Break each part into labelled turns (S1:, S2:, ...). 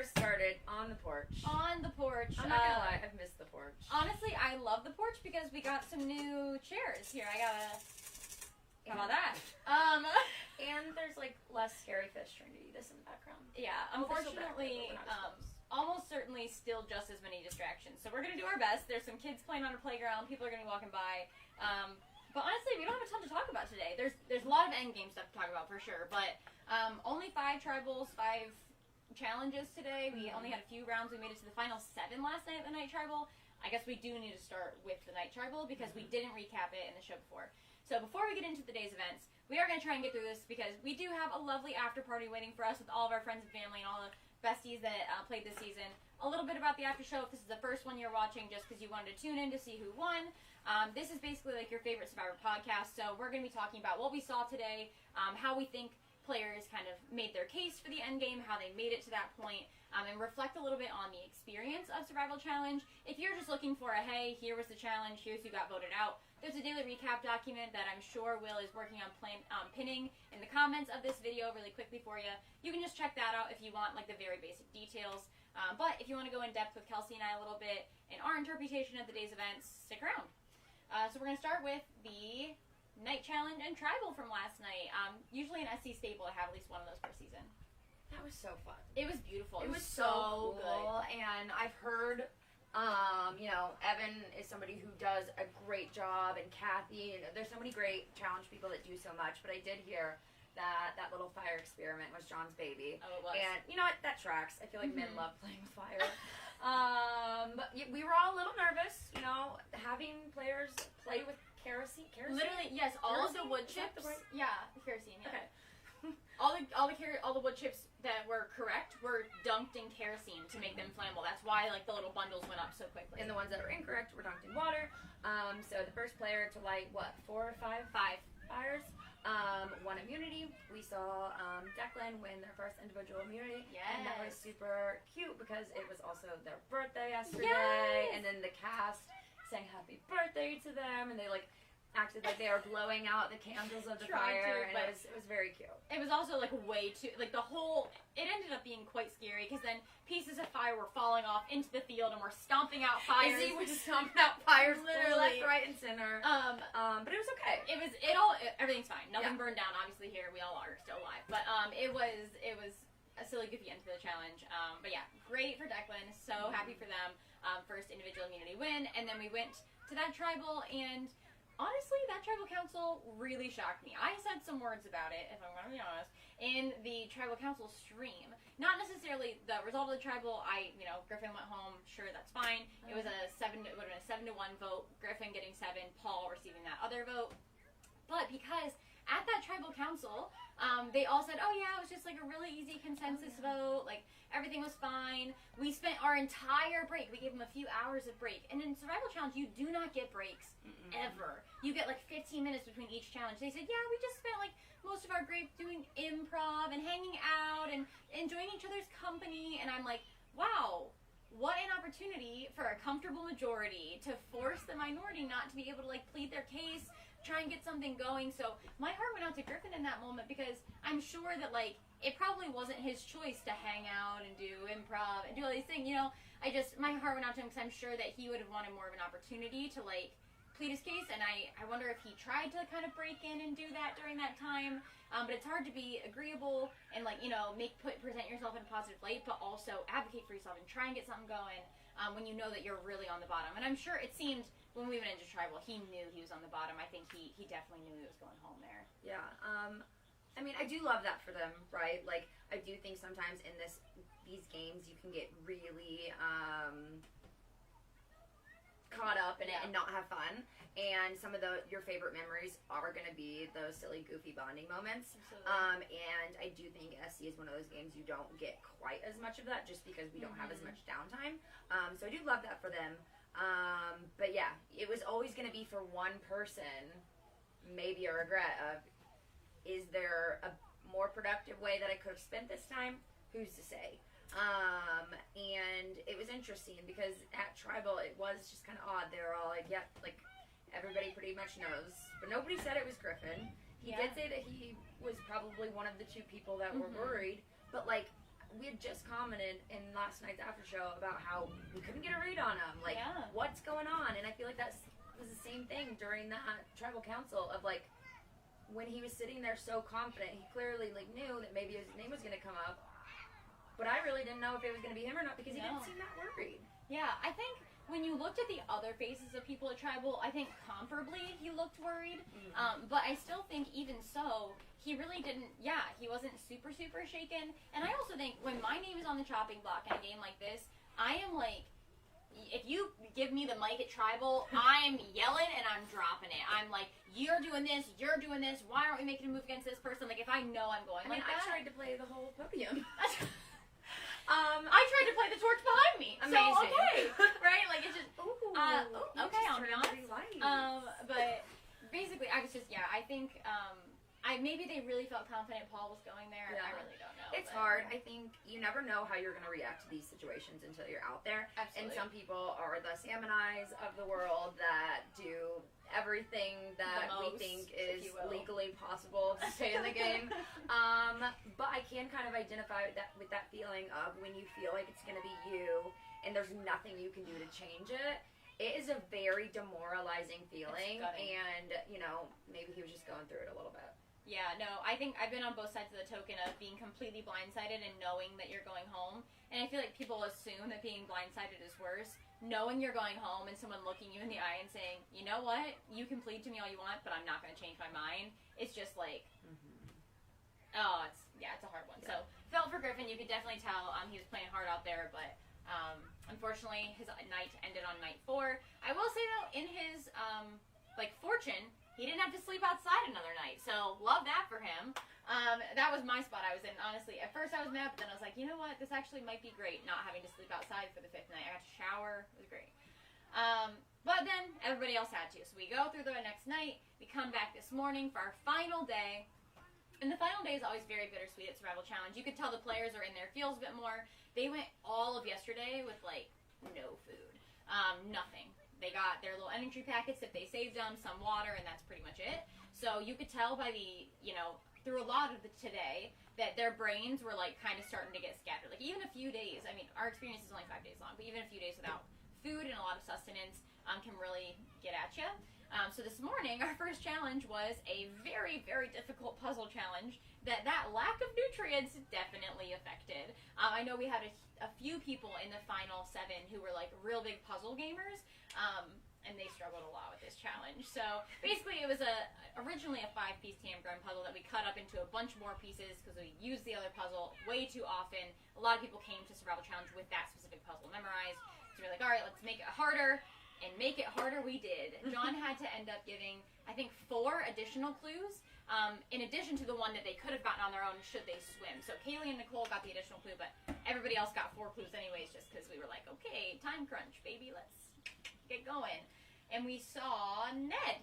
S1: first started on the porch.
S2: On the porch.
S1: I'm not gonna lie, I've missed the porch.
S2: Honestly, I love the porch because we got some new chairs here. I gotta. How about that?
S1: And there's like less scary fish trying to eat us in the background.
S2: Yeah, unfortunately, almost certainly still just as many distractions. So we're gonna do our best. There's some kids playing on a playground. People are gonna be walking by. But honestly, we don't have a ton to talk about today. There's a lot of endgame stuff to talk about for sure. But only 5 tribals, 5 challenges today. We only had a few rounds. We made it to the final 7 last night at the night tribal. I guess we do need to start with the night tribal because we didn't recap it in the show before. So before we get into the day's events, we are going to try and get through this because we do have a lovely after party waiting for us with all of our friends and family and all the besties that played this season. A little bit about the after show if this is the first one you're watching just because you wanted to tune in to see who won. This is basically like your favorite Survivor podcast, so we're going to be talking about what we saw today, how we think players kind of made their case for the end game, how they made it to that point, and reflect a little bit on the experience of Survival Challenge. If you're just looking for a, hey, here was the challenge, here's who got voted out, there's a daily recap document that I'm sure Will is working on pinning in the comments of this video really quickly for you. You can just check that out if you want like the very basic details. But if you want to go in depth with Kelsey and I a little bit in our interpretation of the day's events, stick around. So we're going to start with the night challenge and tribal from last night. Usually an SC staple to have at least one of those per season.
S1: That was so fun.
S2: It was beautiful.
S1: It was so cool. And I've heard, you know, Evan is somebody who does a great job, and Kathy, and there's so many great challenge people that do so much, but I did hear that little fire experiment was John's baby.
S2: Oh, it was.
S1: And you know what? That tracks. I feel like men love playing with fire. But we were all a little nervous, you know, having players play with kerosene.
S2: Literally, yes, all of the wood chips. Yeah, kerosene. Yeah. Okay. all the wood chips that were correct were dunked in kerosene to make them flammable. That's why like the little bundles went up so quickly.
S1: And the ones that were incorrect were dunked in water. So the first player to light what 4 or 5 fires won immunity. We saw Declan win their first individual immunity.
S2: Yes.
S1: And that was super cute because it was also their birthday yesterday.
S2: Yes.
S1: And then the cast sang happy birthday to them, and they like acted like they were blowing out the candles of the fire, and it was very cute.
S2: It was also like way too, like the whole, it ended up being quite scary because then pieces of fire were falling off into the field and we're stomping out fires.
S1: Izzy was stomping out fires
S2: literally
S1: left, right, and center. But it was okay.
S2: Everything's fine. Nothing burned down. Obviously here we all are still alive, but it was a silly goofy end to the challenge. But yeah, great for Declan. So happy for them. First individual immunity win, and then we went to that tribal and. Honestly, that tribal council really shocked me. I said some words about it, if I'm going to be honest, in the tribal council stream. Not necessarily the result of the tribal. Griffin went home. Sure, that's fine. It was it would have been a 7-1 vote. Griffin getting 7, Paul receiving that other vote. But because at that tribal council, they all said, oh yeah, it was just like a really easy consensus vote. Like, everything was fine. We spent our entire break. We gave them a few hours of break. And in Survival Challenge, you do not get breaks ever. You get like 15 minutes between each challenge. They said, yeah, we just spent like most of our break doing improv and hanging out and enjoying each other's company. And I'm like, wow, what an opportunity for a comfortable majority to force the minority not to be able to like plead their case, try and get something going. So my heart went out to Griffin in that moment because I'm sure that like it probably wasn't his choice to hang out and do improv and do all these things, you know. My heart went out to him because I'm sure that he would have wanted more of an opportunity to like plead his case, and I wonder if he tried to kind of break in and do that during that time. But it's hard to be agreeable and like, you know, present yourself in a positive light, but also advocate for yourself and try and get something going when you know that you're really on the bottom. And I'm sure it seemed when we went into tribal, he knew he was on the bottom. I think he definitely knew he was going home there.
S1: Yeah. I mean, I do love that for them, right? Like, I do think sometimes in these games you can get really caught up in it and not have fun. And some of your favorite memories are going to be those silly, goofy bonding moments.
S2: Absolutely.
S1: And I do think SC is one of those games you don't get quite as much of that just because we don't have as much downtime. So I do love that for them. But yeah, it was always going to be for one person, maybe a regret of, is there a more productive way that I could have spent this time? Who's to say? And it was interesting because at tribal it was just kind of odd. They were all like, yeah, like everybody pretty much knows, but nobody said it was Griffin. He did say that he was probably one of the 2 people that were worried, but like we had just commented in last night's after show about how we couldn't get a read on him. Like, what's going on? And I feel like that was the same thing during that tribal council of, like, when he was sitting there so confident, he clearly, like, knew that maybe his name was going to come up. But I really didn't know if it was going to be him or not because he didn't seem that worried.
S2: Yeah, I think when you looked at the other faces of people at Tribal, I think comparably he looked worried. But I still think even so, he really didn't, he wasn't super, super shaken. And I also think when my name is on the chopping block in a game like this, I am like, if you give me the mic at Tribal, I'm yelling and I'm dropping it. I'm like, you're doing this, why aren't we making a move against this person? Like, if I know I'm going like that.
S1: I tried to play the whole podium.
S2: I tried to play the torch behind me.
S1: Amazing.
S2: So, okay. Right? Like, it's just, okay,
S1: I'll
S2: be honest. But basically, I was just, I think, maybe they really felt confident Paul was going there. I really don't know.
S1: It's hard. I think you never know how you're going to react to these situations until you're out there.
S2: Absolutely.
S1: And some people are the Salmon Eyes of the world that do everything that we think is legally possible to say in the game. But I can kind of identify with that feeling of when you feel like it's going to be you and there's nothing you can do to change it. It is a very demoralizing feeling, and, you know, maybe he was just going through it a little bit.
S2: Yeah, no, I think I've been on both sides of the token of being completely blindsided and knowing that you're going home. And I feel like people assume that being blindsided is worse. Knowing you're going home and someone looking you in the eye and saying, you know what, you can plead to me all you want, but I'm not going to change my mind. It's just like, it's a hard one. So, felt for Griffin. You could definitely tell he was playing hard out there, but unfortunately, his night ended on night 4. I will say, though, in his, fortune, he didn't have to sleep outside another night, so love that for him. That was my spot I was in, honestly. At first I was mad, but then I was like, you know what? This actually might be great, not having to sleep outside for the 5th night. I got to shower. It was great. But then everybody else had to. So we go through the next night. We come back this morning for our final day. And the final day is always very bittersweet at Survival Challenge. You could tell the players are in their feels a bit more. They went all of yesterday with, like, no food. Nothing. They got their little energy packets if they saved them, some water, and that's pretty much it. So you could tell by the, through a lot of the today, that their brains were, like, kind of starting to get scattered. Like, even a few days, I mean, our experience is only 5 days long, but even a few days without food and a lot of sustenance can really get at you. So this morning, our first challenge was a very, very difficult puzzle challenge that lack of nutrients definitely affected. I know we had a few people in the final 7 who were, like, real big puzzle gamers, and they struggled a lot with this challenge. So basically, it was originally a 5-piece Tamgram puzzle that we cut up into a bunch more pieces because we used the other puzzle way too often. A lot of people came to Survival Challenge with that specific puzzle memorized. So we're like, all right, let's make it harder. And make it harder we did. John had to end up giving, I think, 4 additional clues, in addition to the one that they could have gotten on their own should they swim. So Kaylee and Nicole got the additional clue, but everybody else got 4 clues anyways, just because we were like, okay, time crunch, baby, let's get going. And we saw Ned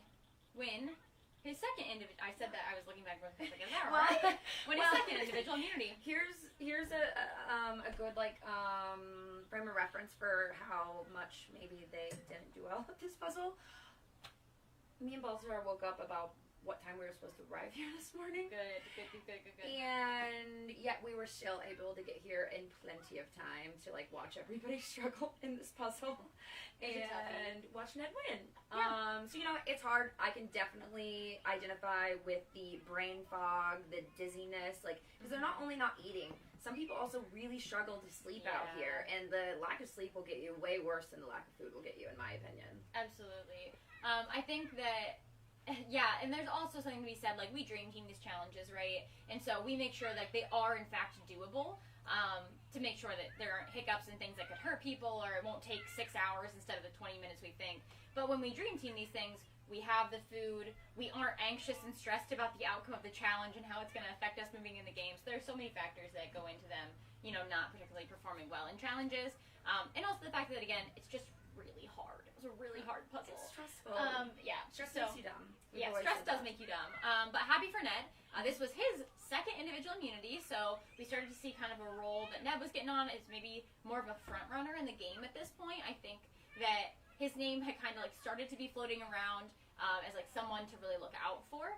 S2: win his second individual. I said that I was looking back and forth, like, is that right? Win his second individual immunity.
S1: Here's a good, like, frame of reference for how much maybe they didn't do well with this puzzle. Me and Balthazar woke up about what time we were supposed to arrive here this morning.
S2: Good.
S1: And yet we were still able to get here in plenty of time to, like, watch everybody struggle in this puzzle and watch Ned win.
S2: Yeah.
S1: So, it's hard. I can definitely identify with the brain fog, the dizziness, like, because they're not only not eating, some people also really struggle to sleep out here, and the lack of sleep will get you way worse than the lack of food will get you, in my opinion.
S2: Absolutely. I think that, and there's also something to be said, like, we dream team these challenges, right? And so we make sure that they are, in fact, doable, to make sure that there aren't hiccups and things that could hurt people, or it won't take 6 hours instead of the 20 minutes we think. But when we dream team these things, we have the food, we aren't anxious and stressed about the outcome of the challenge and how it's going to affect us moving in the game. So there's so many factors that go into them, not particularly performing well in challenges. And also the fact that, again, it's just really hard. It was a really hard puzzle.
S1: It's stressful. Stress makes you dumb.
S2: Yeah, stress does make you dumb. But happy for Ned. This was his second individual immunity, so we started to see kind of a role that Ned was getting on as maybe more of a front runner in the game at this point. I think that his name had kind of, like, started to be floating around as, like, someone to really look out for,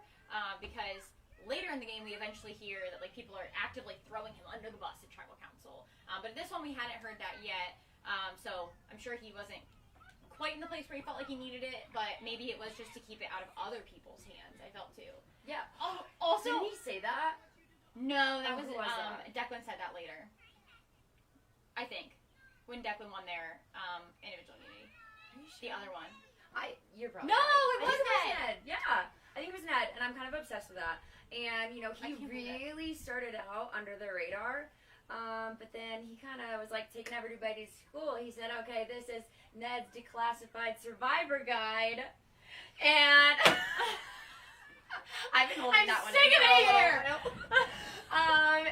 S2: because later in the game, we eventually hear that like people are actively throwing him under the bus at Tribal Council. But this one, we hadn't heard that yet. So I'm sure he wasn't quite in the place where he felt like he needed it, but maybe it was just to keep it out of other people's hands. I felt too.
S1: Yeah.
S2: Oh, also,
S1: didn't he say that?
S2: No, that was
S1: who was that?
S2: Declan said that later. I think when Declan won their individual immunity. The other one.
S1: You're probably
S2: No,
S1: right.
S2: it was Ned.
S1: Yeah, I think it was Ned, and I'm kind of obsessed with that. And he really started out under the radar. But then he kind of was like taking everybody to school. He said, "Okay, this is Ned's declassified Survivor Guide," and I've been holding that one.
S2: I'm sick of it here.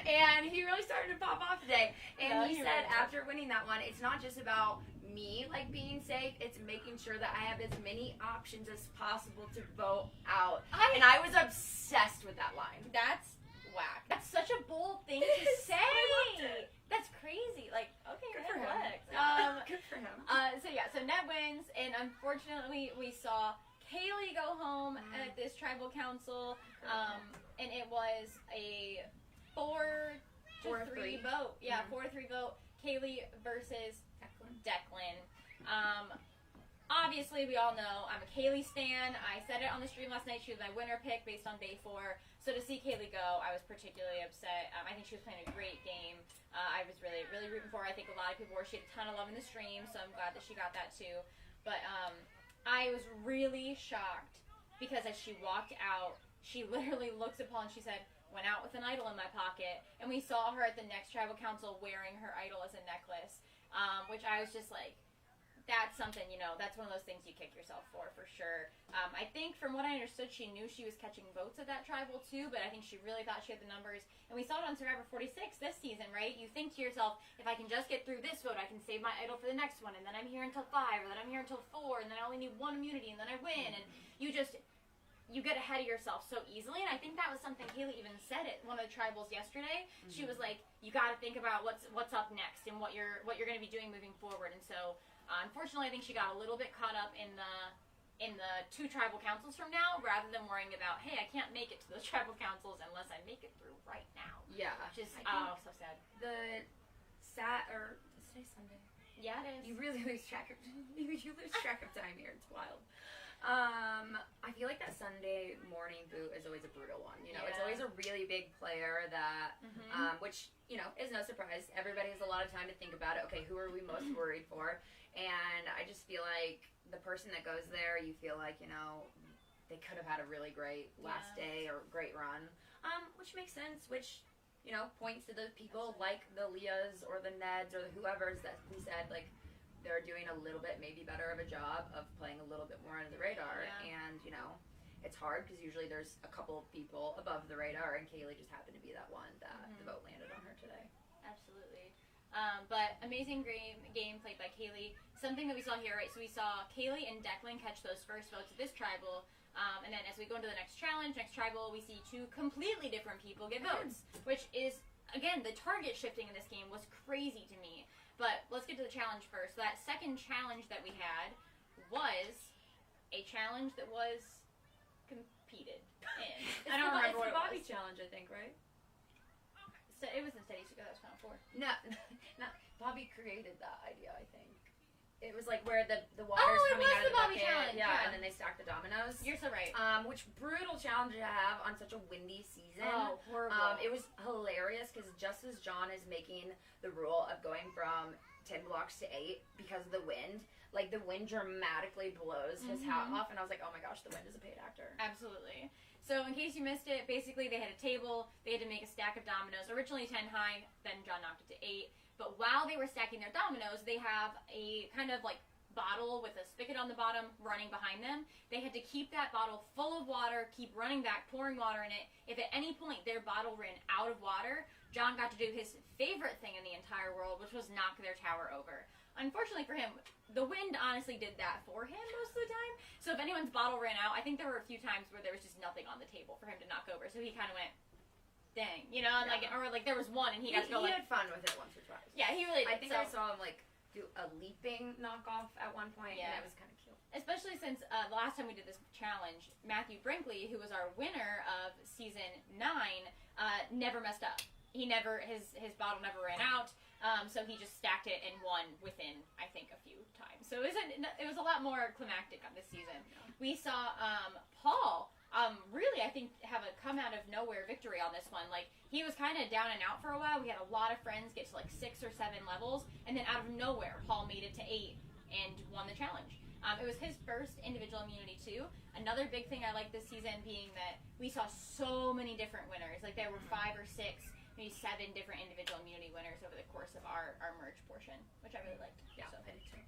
S1: And he really started to pop off today. And he said after winning that one, it's not just about me like being safe, it's making sure that I have as many options as possible to vote out. And I was obsessed with that line.
S2: That's whack. That's such a bold thing to say. That's crazy. Like, okay,
S1: good
S2: for
S1: for
S2: him.
S1: Good for him.
S2: So Ned wins, and unfortunately we saw Kaylee go home at this tribal council, and it was a 4-3 vote. Yeah, 4-3 vote. Kaylee versus Declan. Obviously, we all know I'm a Kaylee stan. I said it on the stream last night. She was my winner pick based on day 4. So to see Kaylee go, I was particularly upset. I think she was playing a great game. I was really, really rooting for her. I think a lot of people were. She had a ton of love in the stream, so I'm glad that she got that too. But I was really shocked because as she walked out, she literally looked upon, she said, "Went out with an idol in my pocket." And we saw her at the next tribal council wearing her idol as a necklace, which I was just like, that's something, that's one of those things you kick yourself for sure. I think from what I understood, she knew she was catching votes at that tribal too, but I think she really thought she had the numbers. And we saw it on Survivor 46 this season, right? You think to yourself, if I can just get through this vote, I can save my idol for the next one, and then I'm here until 5, or then I'm here until 4, and then I only need 1 immunity, and then I win, and you get ahead of yourself so easily. And I think that was something Kaylee even said at one of the tribals yesterday. She was like, you got to think about what's up next and what you're going to be doing moving forward. And so unfortunately, I think she got a little bit caught up in the 2 tribal councils from now, rather than worrying about, hey, I can't make it to those tribal councils unless I make it through right now.
S1: Yeah.
S2: Which is so sad.
S1: Today's Sunday.
S2: Yeah, it is.
S1: You really lose track of time here. It's wild. I feel like that Sunday morning boot is always a brutal one. It's always a really big player that, which, is no surprise. Everybody has a lot of time to think about it. Okay, who are we most worried for? And I just feel like the person that goes there, you feel like, they could have had a really great last day or great run, which makes sense, which, points to the people like the Leahs or the Neds or the whoever's that we said, like, they're doing a little bit maybe better of a job of playing a little bit more under the radar. And it's hard because usually there's a couple of people above the radar, and Kaylee just happened to be that one that the vote landed on her today.
S2: Absolutely. But amazing game played by Kaylee. Something that we saw here, right? So we saw Kaylee and Declan catch those first votes at this tribal, and then as we go into the next challenge, next tribal, we see 2 completely different people get votes, which is, again, the target shifting in this game was crazy to me. But let's get to the challenge first. So that second challenge that we had was a challenge that was competed in. I don't remember what it was. It's the
S1: Bobby challenge, I think, right?
S2: So it was in Steady Sugar. That was Final 4.
S1: No, Bobby created that idea, I think. It was like where the water's coming out of the
S2: Bobby
S1: bucket.
S2: challenge.
S1: Yeah, and then they stack the dominoes.
S2: You're so right.
S1: Which brutal challenge to have on such a windy season.
S2: Oh, horrible.
S1: It was hilarious because just as John is making the rule of going from 10 blocks to 8 because of the wind, like the wind dramatically blows his hat off, and I was like, oh my gosh, the wind is a paid actor.
S2: Absolutely. So in case you missed it, basically they had a table, they had to make a stack of dominoes, originally 10 high, then John knocked it to 8. But while they were stacking their dominoes, they have a kind of like bottle with a spigot on the bottom running behind them. They had to keep that bottle full of water, keep running back, pouring water in it. If at any point their bottle ran out of water, John got to do his favorite thing in the entire world, which was knock their tower over. Unfortunately for him, the wind honestly did that for him most of the time. So if anyone's bottle ran out, I think there were a few times where there was just nothing on the table for him to knock over. So he kind of went, dang, and like there was one, and he got to go.
S1: He had fun with it once or twice.
S2: Yeah, he really did.
S1: I think I saw him like do a leaping knockoff at one point, and it was kind of cute.
S2: Especially since the last time we did this challenge, Matthew Brinkley, who was our winner of season 9, never messed up. He never, his bottle never ran out, so he just stacked it and won within, I think, a few times. So it was a lot more climactic on this season. We saw Paul really, I think, have a come out of nowhere victory on this one. Like, he was kind of down and out for a while. We had a lot of friends get to like 6 or 7 levels, and then out of nowhere, Paul made it to 8 and won the challenge. It was his first individual immunity too. Another big thing I liked this season being that we saw so many different winners. Like, there were 5 or 6, maybe 7 different individual immunity winners over the course of our merge portion, which I really liked.
S1: Yeah, so I did too.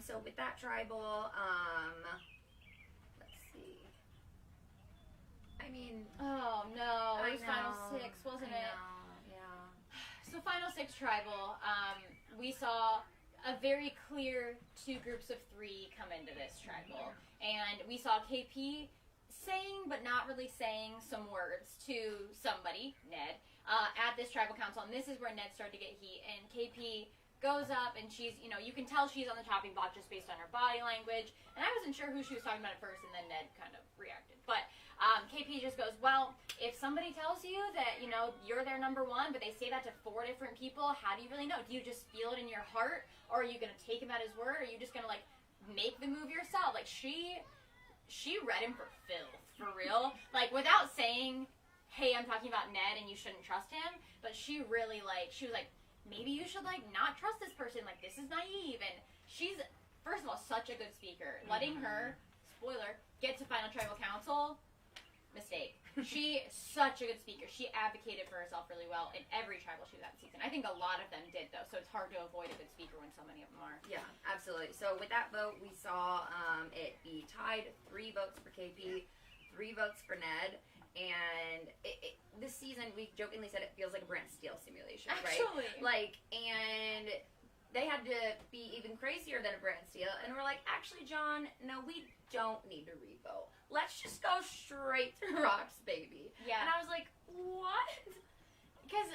S1: So with that tribal, let's see. I mean,
S2: oh no, it was Final 6, wasn't it?
S1: Yeah.
S2: So Final 6 tribal, we saw a very clear 2 groups of 3 come into this tribal, and we saw KP saying but not really saying some words to somebody, Ned, at this tribal council, and this is where Ned started to get heat, and KP goes up, and she's, you can tell she's on the chopping block just based on her body language, and I wasn't sure who she was talking about at first, and then Ned kind of reacted, but KP just goes, well, if somebody tells you that, you're their number 1, but they say that to 4 different people, how do you really know? Do you just feel it in your heart, or are you going to take him at his word, or are you just going to, like, make the move yourself? Like, she read him for filth, for real. Like, without saying, hey, I'm talking about Ned and you shouldn't trust him, but she really, like, she was like, maybe you should, like, not trust this person. Like, this is naive. And she's, first of all, such a good speaker. Letting her, spoiler, get to Final Tribal Council, mistake. She, such a good speaker. She advocated for herself really well in every tribal she was at season. I think a lot of them did, though, so it's hard to avoid a good speaker when so many of them are.
S1: Yeah, absolutely. So with that vote, we saw it be tied 3 votes for KP, 3 votes for Ned, and this season, we jokingly said it feels like a Brand Steel simulation, right?
S2: Actually.
S1: Like, and they had to be even crazier than a Brand Steel, and we're like, actually, John, no, we don't need to revote. Let's just go straight to rocks, baby.
S2: Yeah.
S1: And I was like, what?
S2: Because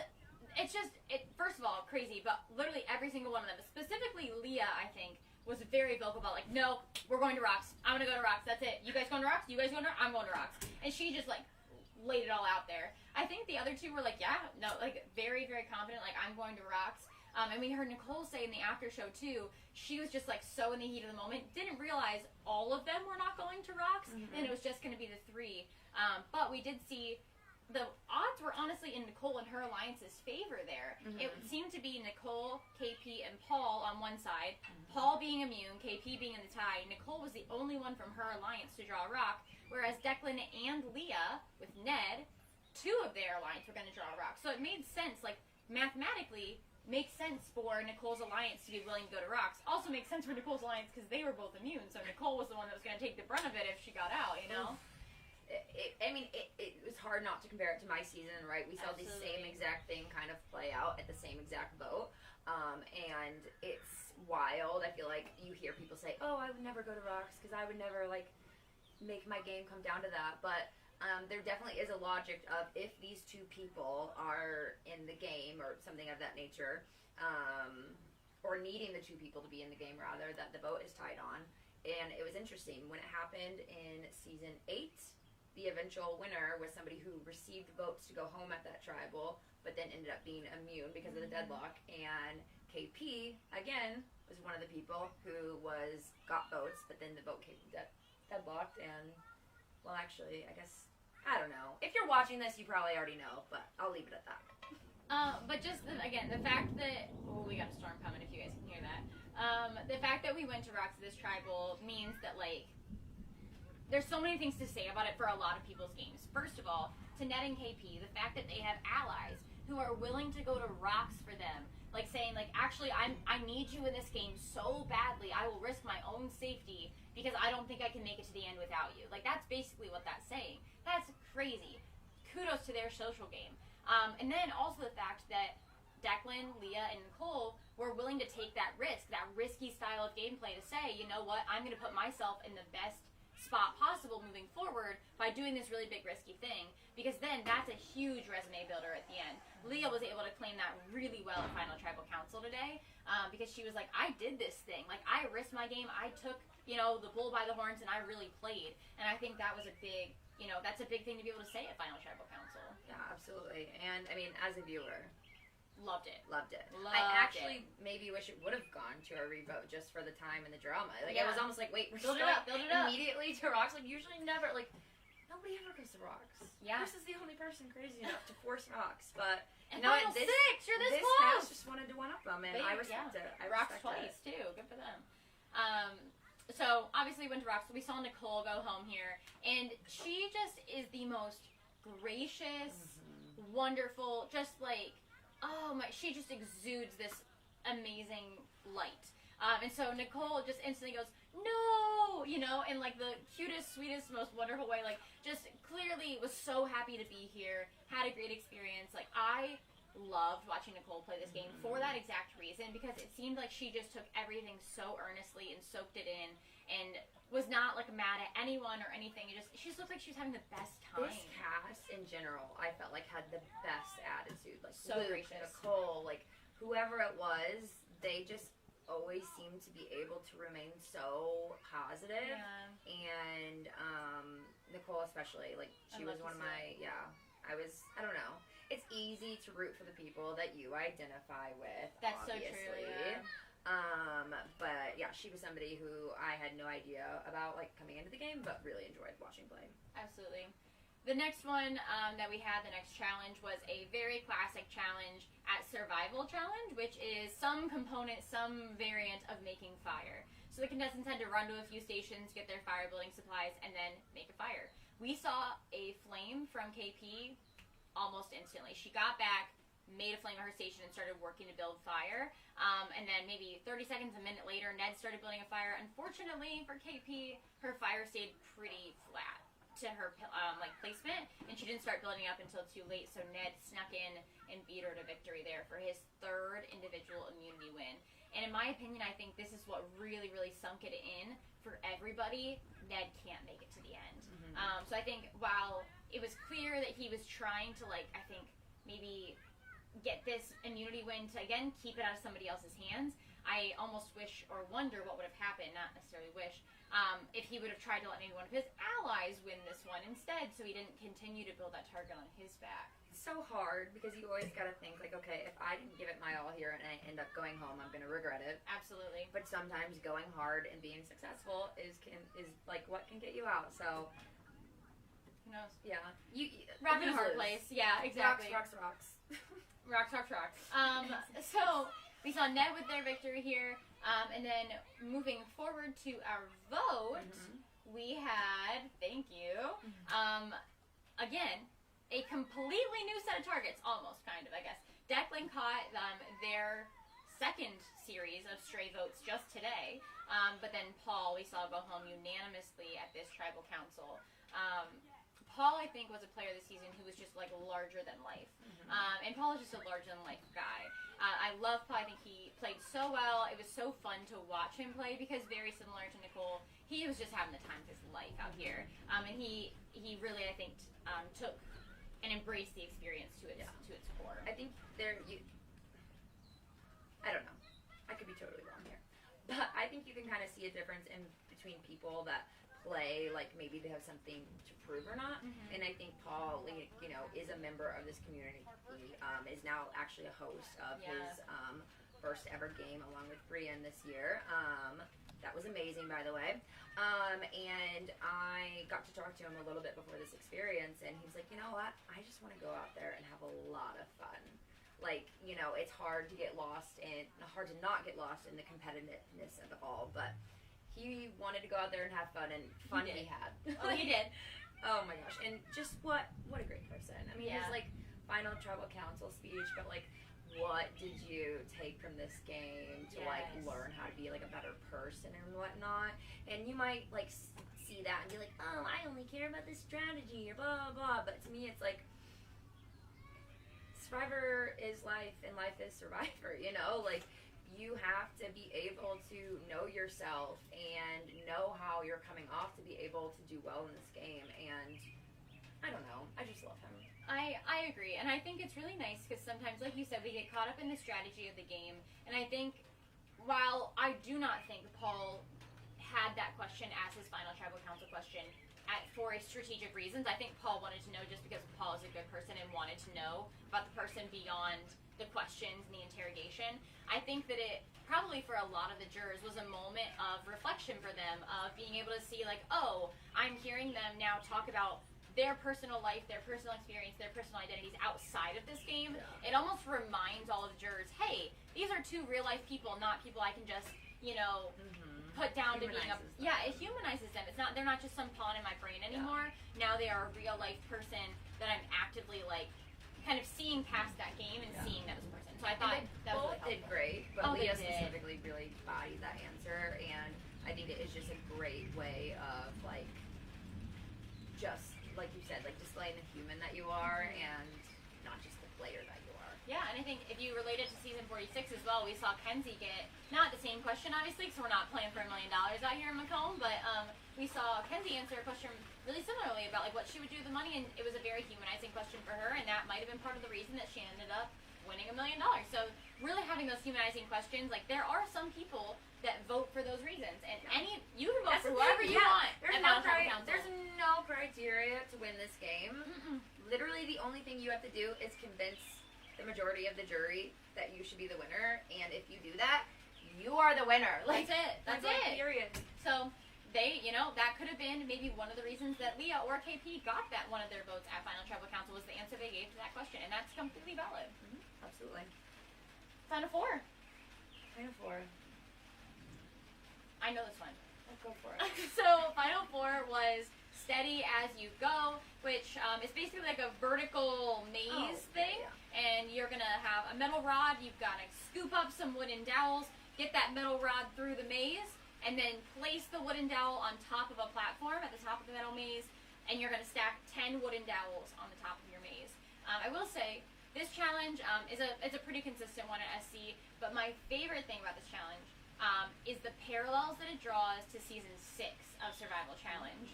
S2: it's just, first of all, crazy, but literally every single one of them, specifically Leah, I think, was very vocal about, like, no, we're going to rocks. I'm going to go to rocks. That's it. You guys going to rocks? You guys going to rocks? I'm going to rocks. And she just, like, laid it all out there. I think the other 2 were like, yeah, no, like, very, very confident, like, I'm going to rocks. And we heard Nicole say in the after show, too, she was just, like, so in the heat of the moment, didn't realize all of them were not going to rocks, and it was just going to be the 3. But we did see the odds were honestly in Nicole and her alliance's favor there. It seemed to be Nicole, KP, and Paul on one side, Paul being immune, KP being in the tie. Nicole was the only one from her alliance to draw a rock, whereas Declan and Leah, with Ned, 2 of their alliance were going to draw a rock. So it made sense, like, mathematically, makes sense for Nicole's alliance to be willing to go to rocks. Also makes sense for Nicole's alliance because they were both immune, so Nicole was the one that was going to take the brunt of it if she got out, It
S1: was hard not to compare it to my season, right? We saw the same exact thing kind of play out at the same exact vote, and it's wild. I feel like you hear people say, oh, I would never go to rocks because I would never, like, make my game come down to that, but there definitely is a logic of if these 2 people are in the game or something of that nature, or needing the 2 people to be in the game, rather, that the vote is tied on. And it was interesting. When it happened in Season 8, the eventual winner was somebody who received votes to go home at that tribal, but then ended up being immune because of the deadlock. And KP, again, was one of the people who got votes, but then the vote came deadlocked, and, well, actually, I guess, I don't know. If you're watching this, you probably already know, but I'll leave it at that.
S2: But just, again, the fact that, we got a storm coming if you guys can hear that. The fact that we went to rocks this tribal means that, like, there's so many things to say about it for a lot of people's games. First of all, to Ned and KP, the fact that they have allies who are willing to go to rocks for them, like saying, like, actually, I need you in this game so badly, I will risk my own safety because I don't think I can make it to the end without you. Like, that's basically what that's saying. That's crazy. Kudos to their social game. And then also the fact that Declan, Leah, and Nicole were willing to take that risk, that risky style of gameplay to say, you know what, I'm going to put myself in the best spot possible moving forward by doing this really big risky thing, because then that's a huge resume builder at the end. Leah was able to claim that really well at Final Tribal Council today, because she was like, I did this thing. Like, I risked my game. I took, the bull by the horns, and I really played. And I think that was a big, that's a big thing to be able to say at Final Tribal Council.
S1: Yeah, absolutely. And, I mean, as a viewer...
S2: Loved it.
S1: I actually maybe wish it would have gone to a revote just for the time and the drama. Like, it was almost like, wait, we're
S2: build it up
S1: immediately to Rocks. Like, usually never, like, nobody ever goes to Rocks.
S2: Yeah.
S1: Chris is the only person crazy enough to force Rocks. But,
S2: and Final Six, you're this close.
S1: This house just wanted to one up them, and I respect it. I
S2: Rocks twice, too. Good for them. So, obviously, went to Rocks. We saw Nicole go home here, and she just is the most gracious, wonderful, just like... Oh my, she just exudes this amazing light. And so Nicole just instantly goes, no, in like the cutest, sweetest, most wonderful way. Like, just clearly was so happy to be here, had a great experience. Like, I loved watching Nicole play this game for that exact reason, because it seemed like she just took everything so earnestly and soaked it in, and was not like mad at anyone or anything. She just looked like she was having the best time.
S1: This cast in general, I felt like had the best attitude. Like
S2: so
S1: Luke,
S2: gracious.
S1: Nicole, like whoever it was, they just always seemed to be able to remain so positive.
S2: Yeah.
S1: And Nicole especially, like she was one of my I don't know. It's easy to root for the people that you identify with.
S2: That's
S1: obviously.
S2: So true. Yeah.
S1: But yeah, she was somebody who I had no idea about, like, coming into the game, but really enjoyed watching play.
S2: Absolutely. The next one that we had, the next challenge, was a very classic challenge at Survival Challenge, which is some component, some variant of making fire. So the contestants had to run to a few stations, get their fire building supplies, and then make a fire. We saw a flame from KP almost instantly. She got back, made a flame at her station, and started working to build fire. And then maybe 30 seconds, a minute later, Ned started building a fire. Unfortunately for KP, her fire stayed pretty flat to her placement, and she didn't start building up until too late, so Ned snuck in and beat her to victory there for his third individual immunity win. And in my opinion, I think this is what really, really sunk it in for everybody. Ned can't make it to the end. So I think while it was clear that he was trying to, maybe get this immunity win to, again, keep it out of somebody else's hands, I almost wish or wonder what would have happened, not necessarily wish, if he would have tried to let maybe one of his allies win this one instead, so he didn't continue to build that target on his back.
S1: It's so hard, because you always gotta think, like, okay, if I didn't give it my all here and I end up going home, I'm gonna regret it.
S2: Absolutely.
S1: But sometimes going hard and being successful is like what can get you out, so...
S2: Who knows?
S1: Yeah.
S2: Rock in a hard place. Yeah, exactly.
S1: Rocks.
S2: Rocks. So, we saw Ned with their victory here, and then moving forward to our vote, we had, thank you, again, a completely new set of targets, almost, kind of, I guess. Declan caught their second series of stray votes just today, but then Paul, we saw go home unanimously at this tribal council. Paul, I think, was a player this season who was just, larger than life. And Paul is just a larger than life guy. I love Paul. I think he played so well. It was so fun to watch him play, because very similar to Nicole, he was just having the time of his life out here. And he really, I think, took and embraced the experience to its core.
S1: I think I don't know. I could be totally wrong here. But I think you can kind of see a difference in between people that play, like maybe they have something to prove or not. And I think Paul, is a member of this community. Is now actually a host of his first ever game along with Brian this year. That was amazing, by the way. And I got to talk to him a little bit before this experience, and he's like, you know what? I just want to go out there and have a lot of fun. Like, it's hard to get lost and hard to not get lost in the competitiveness of it all, but he wanted to go out there and have fun, and fun he had.
S2: Oh, he did.
S1: Oh my gosh. And just what a great person. I mean, his final tribal council speech, but what did you take from this game to learn how to be a better person and whatnot? And you might see that and be like, oh, I only care about this strategy or blah blah. But to me, it's like Survivor is life and life is Survivor. you have to be able to know yourself and know how you're coming off to be able to do well in this game. And I don't know. I just love him.
S2: I agree. And I think it's really nice because sometimes, like you said, we get caught up in the strategy of the game. And I think while I do not think Paul had that question as his final tribal council question for strategic reasons, I think Paul wanted to know just because Paul is a good person and wanted to know about the person beyond the questions and the interrogation. I think that it probably for a lot of the jurors was a moment of reflection for them, of being able to see like, oh, I'm hearing them now talk about their personal life, their personal experience, their personal identities outside of this game. Yeah. It almost reminds all of the jurors, hey, these are two real life people, not people I can just, put down to being a... Yeah, it humanizes them. It's not, they're not just some pawn in my brain anymore. Yeah. Now they are a real life person that I'm actively like kind of seeing past that game and seeing them as a person. So I thought that was really
S1: did great, but Leah specifically really bodied that answer, and I think it is just a great way of like just like you said, like displaying the human that you are and not just the player that you are.
S2: Yeah, and I think if you relate it to season 46 as well, we saw Kenzie get not the same question obviously because we're not playing for $1 million out here in Macomb, but we saw Kenzie answer a question really similarly about like what she would do with the money, and it was a very humanizing question for her, and that might have been part of the reason that she ended up winning $1 million. So really having those humanizing questions, like there are some people that vote for those reasons, and you can vote for whoever you want.
S1: There's no criteria to win this game. Mm-mm. Literally, the only thing you have to do is convince the majority of the jury that you should be the winner, and if you do that, you are the winner. Like,
S2: that's it. That's it.
S1: Period.
S2: So they, that could have been maybe one of the reasons that Leah or KP got that one of their votes at Final Tribal Council was the answer they gave to that question, and that's completely valid.
S1: Mm-hmm. Absolutely.
S2: Final four.
S1: Final four.
S2: I know this one.
S1: Let's go for it.
S2: So Final Four was Steady As You Go, which is basically like a vertical maze thing. Yeah. And you're going to have a metal rod. You've got to scoop up some wooden dowels, get that metal rod through the maze, and then place the wooden dowel on top of a platform at the top of the metal maze, and you're going to stack 10 wooden dowels on the top of your maze. I will say, this challenge is a pretty consistent one at SC, but my favorite thing about this challenge is the parallels that it draws to season 6 of Survival Challenge.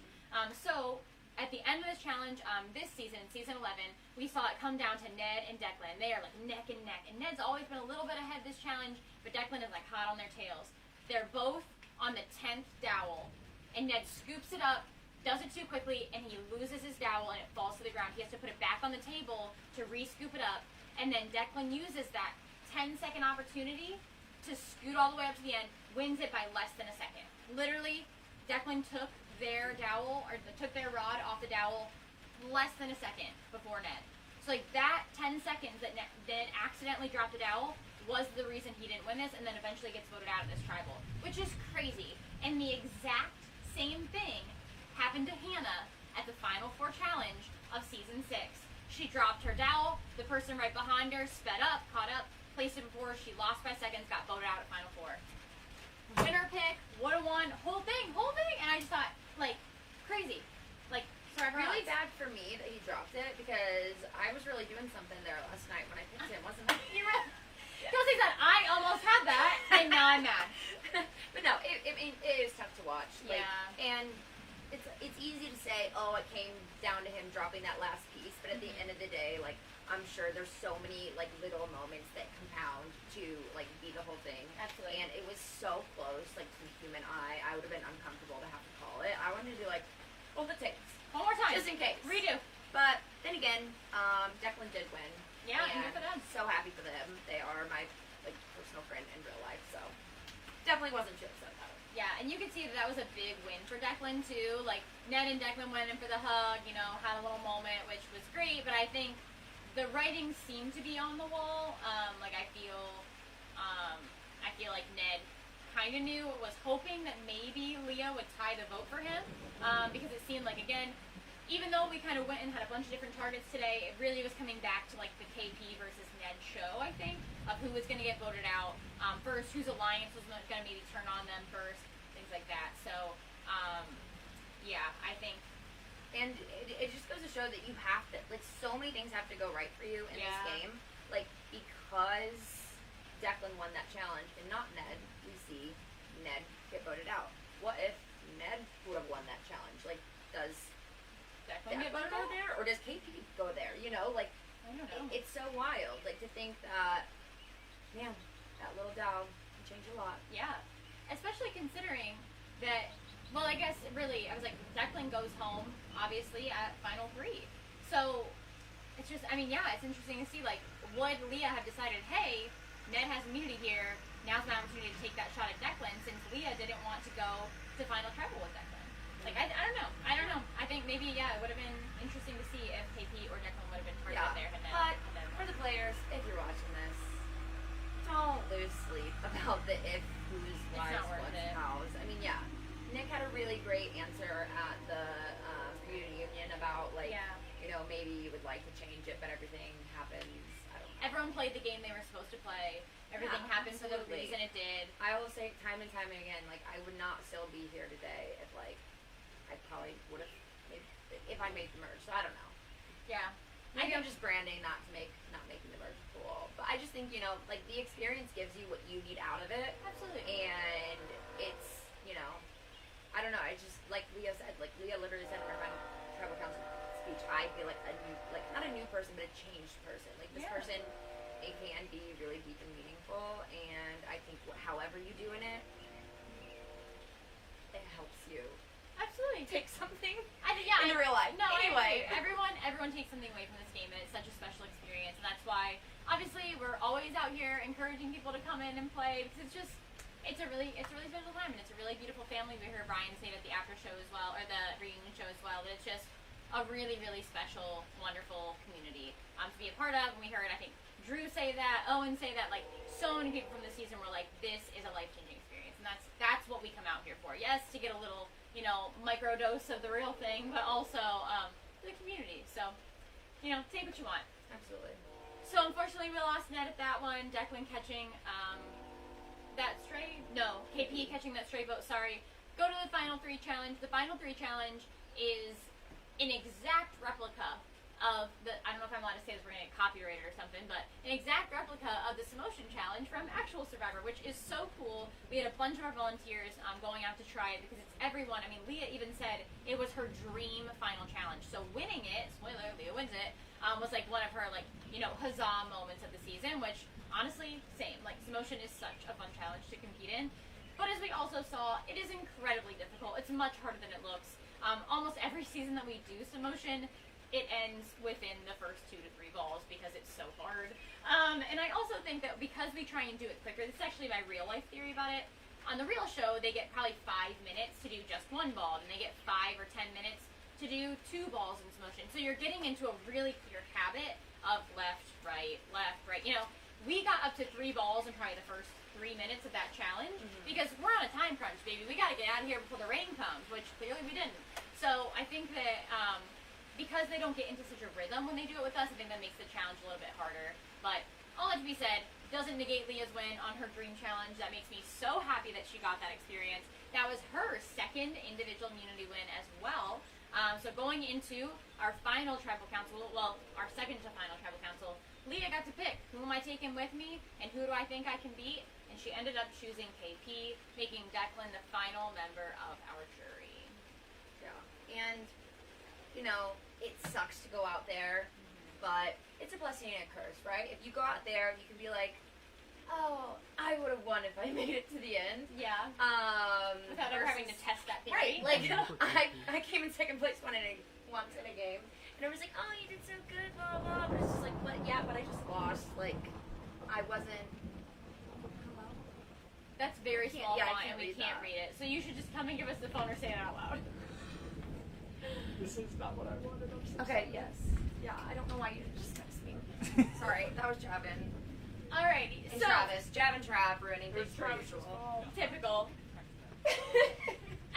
S2: So at the end of this challenge, this season, season 11, we saw it come down to Ned and Declan. They are like neck and neck, and Ned's always been a little bit ahead this challenge, but Declan is like hot on their tails. They're both on the 10th dowel, and Ned scoops it up, does it too quickly, and he loses his dowel, and it falls to the ground. He has to put it back on the table to re-scoop it up, and then Declan uses that 10-second opportunity to scoot all the way up to the end, wins it by less than a second. Literally, Declan took their dowel, or took their rod off the dowel less than a second before Ned. So like that 10 seconds that Ned accidentally dropped the dowel was the reason he didn't win this, and then eventually gets voted out of this tribal, which is crazy. And the exact same thing happened to Hannah at the Final Four challenge of season 6. She dropped her dowel, the person right behind her sped up, caught up, placed it before, she lost by seconds, got voted out at Final Four. Winner pick, would have won, whole thing, and I just thought, like, crazy. Like,
S1: really bad for me that he dropped it, because I was really doing something there last night when I picked him, wasn't I?
S2: Kelsey said, I almost had that, and now I'm mad.
S1: But no, it is tough to watch. Like,
S2: yeah.
S1: And it's easy to say, oh, it came down to him dropping that last piece, but at the end of the day, like, I'm sure there's so many, like, little moments that compound to, like, be the whole thing.
S2: Absolutely.
S1: And it was so close, like, to the human eye. I would have been uncomfortable to have to call it. I wanted to do, like, hold the tapes.
S2: One more time.
S1: Just in case.
S2: Redo.
S1: But then again, Declan did win.
S2: Yeah, and good for them.
S1: So happy for them. They are my, like, personal friend in real life, so definitely wasn't too upset about it.
S2: Yeah, and you can see that was a big win for Declan, too. Like, Ned and Declan went in for the hug, had a little moment, which was great, but I think the writing seemed to be on the wall. I feel like Ned kind of knew, was hoping that maybe Leah would tie the vote for him, because it seemed like, again, even though we kind of went and had a bunch of different targets today, it really was coming back to, like, the KP versus Ned show, I think, of who was going to get voted out first, whose alliance was going to maybe turn on them first, things like that. So, yeah, I think.
S1: And it just goes to show that you have to, like, so many things have to go right for you in this game. Like, because Declan won that challenge and not Ned, we see Ned get voted out. What if Ned would have won that challenge? Like, does
S2: Declan get
S1: Declan
S2: voted
S1: go
S2: out?
S1: there, or does KP go there? You know, like,
S2: I don't know.
S1: it's so wild. Like, to think that, man, that little dog can change a lot.
S2: Yeah. Especially considering that, well, I guess really, I was like, Declan goes home, obviously, at Final 3. So, it's just, I mean, yeah, it's interesting to see, like, would Leah have decided, hey, Ned has immunity here, now's my opportunity to take that shot at Declan, since Leah didn't want to go to Final Tribal with Declan. Like, I don't know. I don't know. I think maybe, yeah, it would have been interesting to see if KP or Declan would have been targeted there.
S1: But for the players, if you're watching this, don't lose sleep about the if, who's, why's, what's, how's. I mean, yeah, Nick had a really great answer at the reunion about, like, you know, maybe you would like to change it, but everything happens. I don't know.
S2: Everyone played the game they were supposed to play. Everything happened for the reason it did.
S1: I will say time and time again, like, I would not still be here today if, like, I probably would have, if I made the merge, so I don't know.
S2: Yeah.
S1: Maybe I'm just branding not making the merge cool. But I just think, you know, like, the experience gives you what you need out of it.
S2: Absolutely.
S1: And it's, you know, I don't know, I just, like Leah said, like, Leah literally said in her final tribal council speech, I feel like a new, like, not a new person, but a changed person. Like, this person, it can be really deep and meaningful, and I think however you do in it, it helps you.
S2: Absolutely.
S1: Take something
S2: in
S1: real life.
S2: No,
S1: anyway.
S2: Everyone takes something away from this game, and it's such a special experience, and that's why, obviously, we're always out here encouraging people to come in and play, because it's a really special time, and it's a really beautiful family. We heard Brian say it at the after show as well, or the reunion show as well, that it's just a really, really special, wonderful community to be a part of. And we heard, I think, Drew say that, Owen say that, like, so many people from the season were like, this is a life-changing experience, and that's what we come out here for. Yes, to get a little, you know, micro dose of the real thing, but also the community. So, you know, take what you want.
S1: Absolutely.
S2: So, unfortunately, we lost Ned at that one. Declan catching that stray. No, KP catching that stray vote. Sorry. Go to the Final 3 challenge. The Final 3 challenge is an exact replica of the, I don't know if I'm allowed to say this, we're going to get copyrighted or something, but an exact replica of the Samotion Challenge from actual Survivor, which is so cool. We had a bunch of our volunteers going out to try it because it's everyone. I mean, Leah even said it was her dream final challenge. So winning it, spoiler, Leah wins it, was like one of her, like, you know, huzzah moments of the season, which honestly, same. Like, Samotion is such a fun challenge to compete in. But as we also saw, it is incredibly difficult. It's much harder than it looks. Almost every season that we do Samotion, it ends within the first 2 to 3 balls because it's so hard. And I also think that because we try and do it quicker, this is actually my real life theory about it. On the real show, they get probably 5 minutes to do just 1 ball, and they get 5 or 10 minutes to do 2 balls in Samotion. So you're getting into a really clear habit of left, right, left, right. You know, we got up to 3 balls in probably the first 3 minutes of that challenge because we're on a time crunch, baby. We got to get out of here before the rain comes, which clearly we didn't. So I think that because they don't get into such a rhythm when they do it with us, I think that makes the challenge a little bit harder. But all that to be said, doesn't negate Leah's win on her dream challenge. That makes me so happy that she got that experience. That was her second individual immunity win as well. So going into our final tribal council, well, our second to final tribal council, Leah got to pick who am I taking with me and who do I think I can beat, and she ended up choosing KP, making Declan the final member of our jury.
S1: Yeah, and you know, it sucks to go out there, but it's a blessing and a curse, right? If you go out there, you can be like, oh, I would have won if I made it to the end.
S2: Yeah. Without ever having to test that
S1: Right,
S2: theory.
S1: like, I came in second place once in a game, and everyone's like, oh, you did so good, blah, blah, but it's just like, but I just lost. Like, I wasn't. Hello?
S2: That's very small
S1: yeah,
S2: font, and we can't read it. So you should just come and give us the phone or say it out loud.
S3: This is not what I wanted.
S1: Okay, yes. Yeah, I don't know why you just text me. Sorry, that was Javin.
S2: Alrighty,
S1: And
S2: so
S1: Travis. Jav and Trav ruining
S3: It was
S1: things
S3: Travis'
S1: usual.
S3: fault.
S2: typical.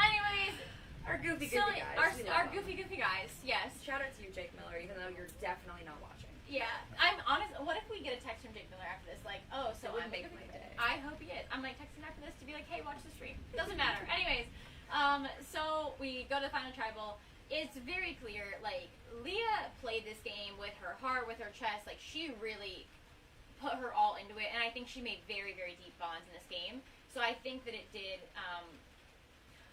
S2: Anyways,
S1: Our goofy
S2: silly,
S1: guys. we love
S2: our
S1: them.
S2: goofy guys. Yes.
S1: Shout out to you, Jake Miller, even though you're definitely not watching.
S2: Yeah. I'm honest. What if we get a text from Jake Miller after this? Like, oh, so
S1: That would
S2: I'm
S1: make
S2: a
S1: my
S2: goofy
S1: day.
S2: guy. I hope he is. I might text him after this to be like, hey, watch the stream. Doesn't matter. Anyways, so we go to the final tribal. It's very clear, like, Leah played this game with her heart, with her chest. Like, she really put her all into it, and I think she made very, very deep bonds in this game. So I think that it did.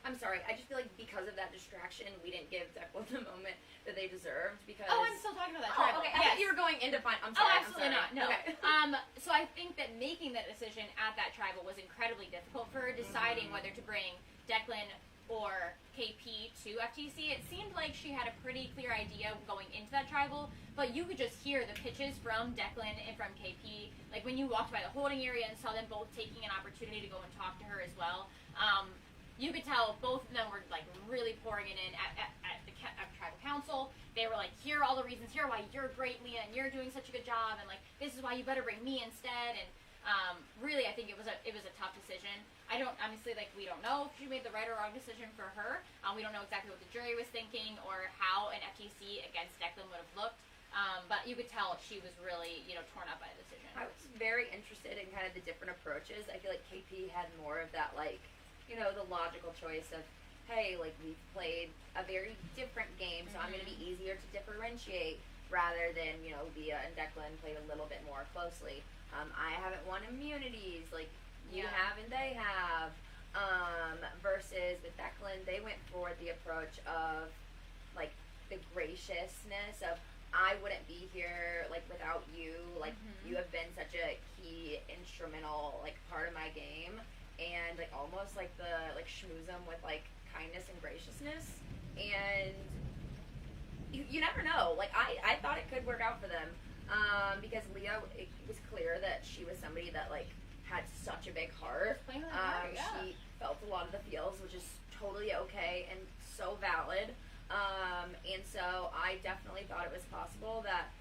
S1: I'm sorry. I just feel like because of that distraction, we didn't give Declan the moment that they deserved. Because
S2: I'm still talking about that tribal.
S1: Okay. I thought you were going into fine. I'm sorry.
S2: Oh, absolutely
S1: I'm sorry.
S2: not. No.
S1: Okay.
S2: So I think that making that decision at that tribal was incredibly difficult for her, deciding whether to bring Declan or KP to FTC. It seemed like she had a pretty clear idea going into that tribal, but you could just hear the pitches from Declan and from KP. Like when you walked by the holding area and saw them both taking an opportunity to go and talk to her as well. You could tell both of them were like really pouring it in at the tribal council. They were like, here are all the reasons, here are why you're great, Leah, and you're doing such a good job, and like this is why you better bring me instead. And really, I think it was a tough decision. I don't honestly we don't know if she made the right or wrong decision for her. We don't know exactly what the jury was thinking or how an FTC against Declan would have looked. But you could tell she was really torn up by the decision.
S1: I was very interested in kind of the different approaches. I feel like KP had more of that the logical choice of, hey, we've played a very different game, so I'm going to be easier to differentiate rather than, Leah and Declan played a little bit more closely. I haven't won immunities like you have and they have. Versus with Declan, they went for the approach of, the graciousness of, I wouldn't be here, without you. You have been such a key, instrumental, part of my game. And almost the schmooze them with kindness and graciousness, and you never know. I thought it could work out for them, because Leah, it was clear that she was somebody that had such a big heart. She felt a lot of the feels, which is totally okay and so valid. And so I definitely thought it was possible that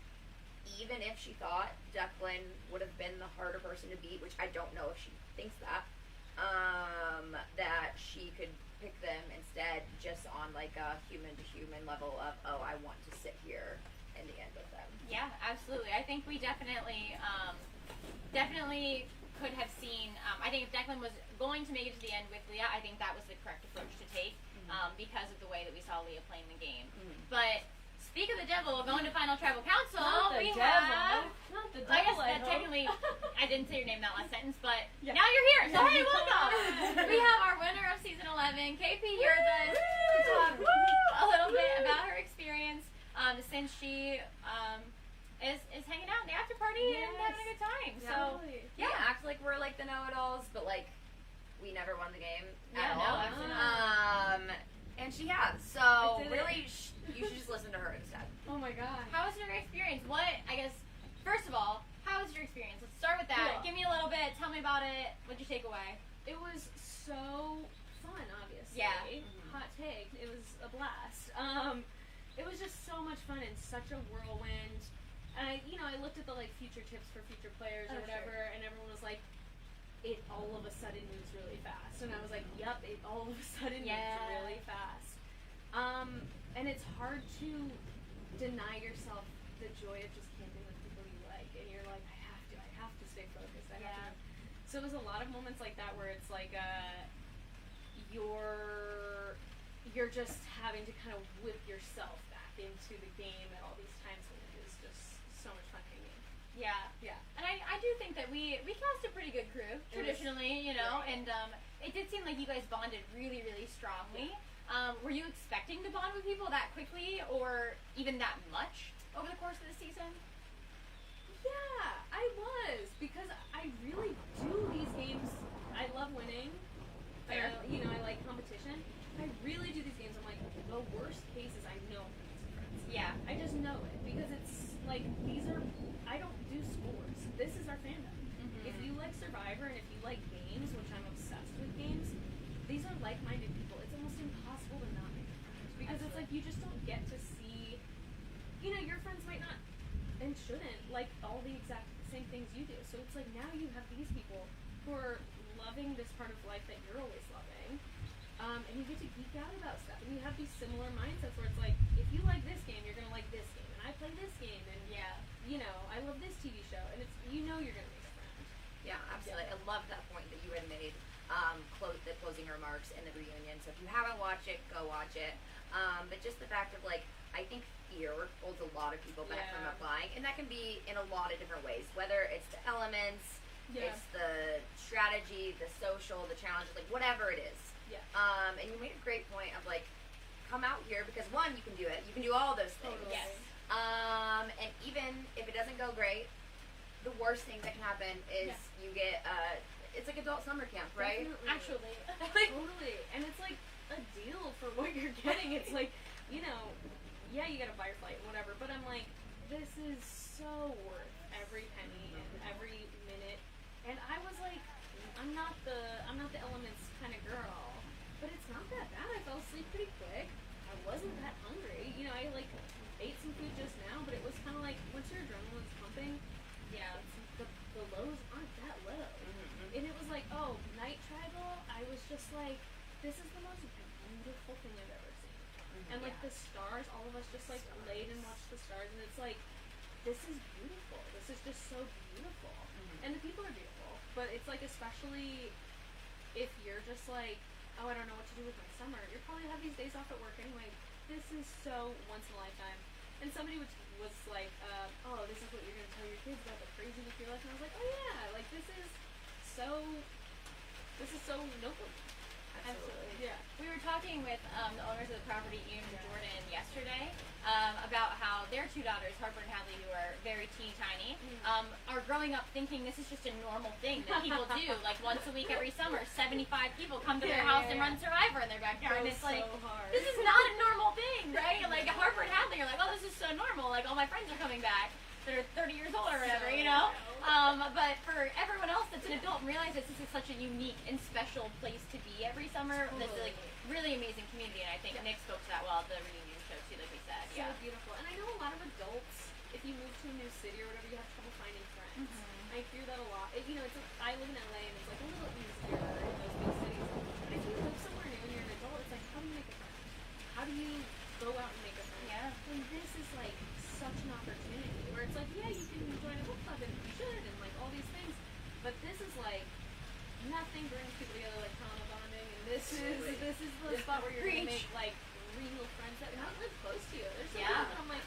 S1: even if she thought Declan would have been the harder person to beat, which I don't know if she thinks that. That she could pick them instead just on a human to human level of, I want to sit here in the end with them.
S2: Yeah, absolutely. I think we definitely could have seen, I think if Declan was going to make it to the end with Leah, I think that was the correct approach to take, because of the way that we saw Leah playing the game. But speak of the devil, going to Final Tribal Council,
S4: Not the devil. Not the devil,
S2: I guess that technically, I didn't say your name that last sentence, but now you're here, so hey, welcome! We have our winner of Season 11, KP, here with us to talk a little bit about her experience, since she is hanging out in the after party and having a good time. So,
S1: Act like we're the know-it-alls, but we never won the game at
S2: no,
S1: all.
S2: absolutely not.
S1: And she has, so really, you should just listen to her instead.
S4: Oh my god.
S2: How was your experience? First of all, how was your experience? Let's start with that.
S4: Cool.
S2: Give me a little bit. Tell me about it. What'd you take away?
S4: It was so fun, obviously.
S2: Yeah.
S4: Hot take. It was a blast. It was just so much fun and such a whirlwind. And I looked at the future tips for future players or whatever, and everyone was like, it all of a sudden moves really fast. And I was like, yep, it all of a sudden moves really fast. And it's hard to deny yourself the joy of just camping with people you like. And you're like, I have to stay focused. I have to. So it was a lot of moments like that where it's you're just having to kind of whip yourself back into the game at all these times when it is just so much fun hanging.
S2: Yeah. And I do think that we cast a pretty good crew, traditionally, and it did seem like you guys bonded really, really strongly. Were you expecting to bond with people that quickly or even that much over the course of the season?
S4: Yeah, I was, because I really do these games. I love winning.
S2: Fair.
S4: I like competition. I really do these games. I'm like, the worst case is I know I'm gonna make friends.
S2: Yeah.
S4: I just know it, because it's I don't do scores. This is our fandom. If you like Survivor and if you like games, which I'm obsessed with games, these are like-minded people. It's almost impossible to not make friends, because it's you just don't get to see, your friends might not and shouldn't like all the exact same things you do. So it's now you have these people who are loving this part of life that you're always loving, and you get to geek out about stuff. And you have these similar mindsets where it's if you like this game, you're gonna like this game, and I play this game, and I love this TV show, and it's you're gonna make a friend.
S1: Yeah, absolutely. I love that point that you had made. The closing remarks and the reunion. So if you haven't watched it, go watch it. But just the fact of I think fear holds a lot of people back from
S4: Yeah.
S1: applying, and that can be in a lot of different ways. Whether it's the elements,
S4: Yeah.
S1: it's the strategy, the social, the challenges, like whatever it is.
S4: Yeah.
S1: And you made a great point of like, come out here because one, you can do it. You can do all those things.
S4: Totally.
S2: Yes.
S1: And even if it doesn't go great, the worst thing that can happen is
S4: Yeah.
S1: you get it's like adult summer camp, right?
S4: Definitely.
S2: Actually.
S4: Totally. And it's like a deal for what you're getting. It's like, you know, yeah, you get a fireflight and whatever, but I'm like, this is so worth every penny and every minute. And I was like, I'm not the elements kind of girl, but it's not that bad. I fell asleep pretty quick. I wasn't that hungry. You know, I like ate some food just now, but it was kind of like once your adrenaline's pumping,
S2: Yeah.
S4: it's, the lows aren't that low. And it was like, oh, night tribal, I was just like, this is the most beautiful thing I've ever seen. And like the stars, all of us just like laid and watched the stars, and it's like, this is beautiful. This is just so beautiful. And the people are beautiful. But it's like, especially if you're just like, oh, I don't know what to do with my summer. You'll probably have these days off at work anyway. This is so once in a lifetime. And somebody was like, oh, this is what you're going to tell your kids about the craziness of your life. And I was like, oh yeah, like this is so noble.
S1: Absolutely.
S4: Yeah.
S2: We were talking with the owners of the property, Ian and Jordan, yesterday about how their two daughters, Harper and Hadley, who are very teeny tiny, are growing up thinking this is just a normal thing that people do. Like once a week every summer, 75 people come to their house and run Survivor in their backyard. And it's like,
S4: so hard.
S2: this is not a normal thing, right? Like Harper and Hadley are like, oh, this is so normal. Like all my friends are coming back. They're 30 years old or whatever, you know? But for everyone else that's an adult and realizes this is such a unique and special place to be every summer, this is like really amazing community, and I think Nick spoke to that well at the reunion show too, like we said.
S4: So beautiful. And I know a lot of adults, if you move to a new city or whatever, you have trouble finding friends. I hear that a lot. You know, it's like, I live in LA and it's like a little easier in those big cities. But if you live somewhere new and you're an adult, it's like, how do you make a friend? How do you go out and make a friend?
S2: Yeah.
S4: And this is like such an opportunity where it's like, yeah, you can join a book club and you should and like all these things. But this is like, nothing brings people together like trauma bonding, and this is the spot where you're gonna make like real friends that might live close to you. There's some people that I'm like,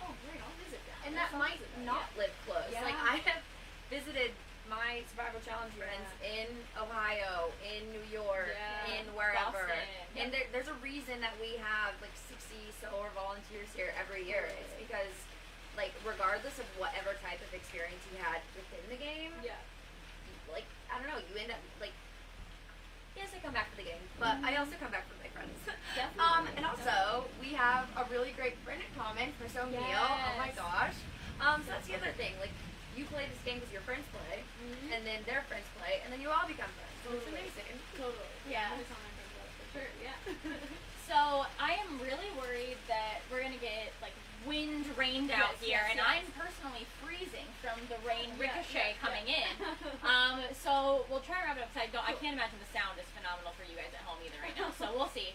S4: oh great, I'll visit that.
S1: And that might not live close.
S4: Yeah.
S1: Like I have visited my Survival Challenge friends in Ohio, in New York, in wherever.
S2: Boston.
S1: And there's a reason that we have like 60 solar volunteers here every year. It's because like regardless of whatever type of experience you had within the game, like I don't know, you end up like yes, I come back for the game, but I also come back for my friends.
S4: Definitely.
S1: And also we have a really great friend in common, Chris O'Neill. Oh my gosh. So that's the other thing. Like you play this game because your friends play, and then their friends play, and then you all become friends. So it's amazing.
S4: Totally.
S2: Yeah.
S4: I'm gonna tell my friends about it for sure. Yeah.
S2: So I am really worried that we're gonna get like wind rained out here, and I'm personally freezing from the rain ricochet coming in. So we'll try to wrap it up. 'Cause I can't imagine the sound is phenomenal for you guys at home either right now. So we'll see.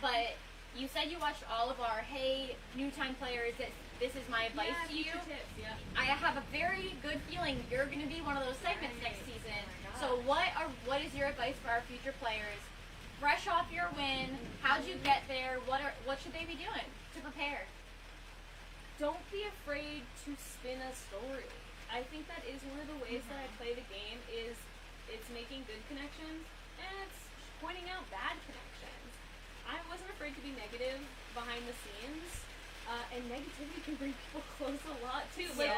S2: But you said you watched all of our hey new time players. This is my advice to you.
S4: Tips,
S2: I have a very good feeling you're going to be one of those segments next season. So what is your advice for our future players? Fresh off your win, how'd you get there? What should they be doing to prepare?
S4: Don't be afraid to spin a story. I think that is one of the ways that I play the game is it's making good connections and it's pointing out bad connections. I wasn't afraid to be negative behind the scenes. And negativity can bring people close a lot too. Like,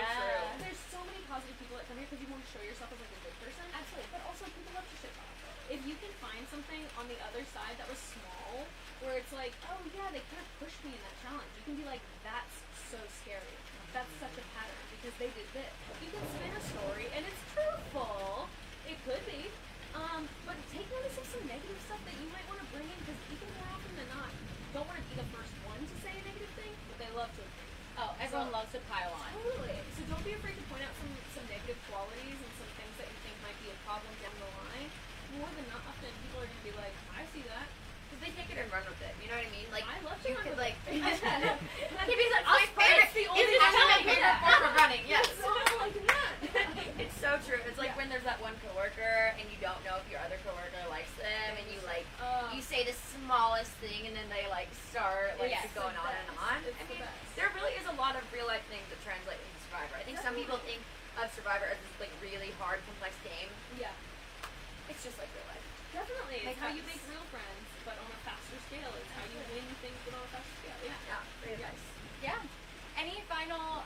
S4: there's so many positive people that come here because you want to show yourself as like a good person.
S2: Absolutely.
S4: But also people love to shit talk. If you can find something on the other side that was small, where it's like, oh yeah, they kind of pushed me in that challenge. You can be like, that's so scary. That's such a pattern because they did this. You can spin a story and it's truthful. It could be. But take notice of some negative stuff that you might want to bring in because people more often than not don't want to be the first one to say a negative thing, but they love to agree.
S2: Oh, everyone loves to pile on.
S4: Totally. So don't be afraid to point out some negative qualities and some things that you think might be a problem down the line. More than not often, people are going to be like, I see that.
S1: Because they take it and run with it. You know what I mean? Like
S4: I love to
S1: you
S4: run
S1: could
S4: with
S1: like.
S4: it.
S1: my favorite.
S4: the
S1: It's
S4: only
S1: actually my
S4: time I do
S1: favorite
S4: that.
S1: form of running. Yes.
S4: So I can run.
S1: It's so true. It's like when there's that one coworker and you don't know if your other coworker likes them, and you like you say the smallest thing, and then they like start like
S4: Yes,
S1: going
S4: the
S1: on
S4: best.
S1: and on.
S4: It's
S1: I
S4: the
S1: mean,
S4: best.
S1: some people think of Survivor as this like really hard, complex game.
S4: Yeah.
S1: It's just like real life.
S4: Definitely. It's
S1: Make
S4: how you
S1: friends.
S4: make real friends, but on a faster scale. It's how you win things, but on a faster scale. Yeah.
S1: Yeah, great advice.
S2: Yeah. Any final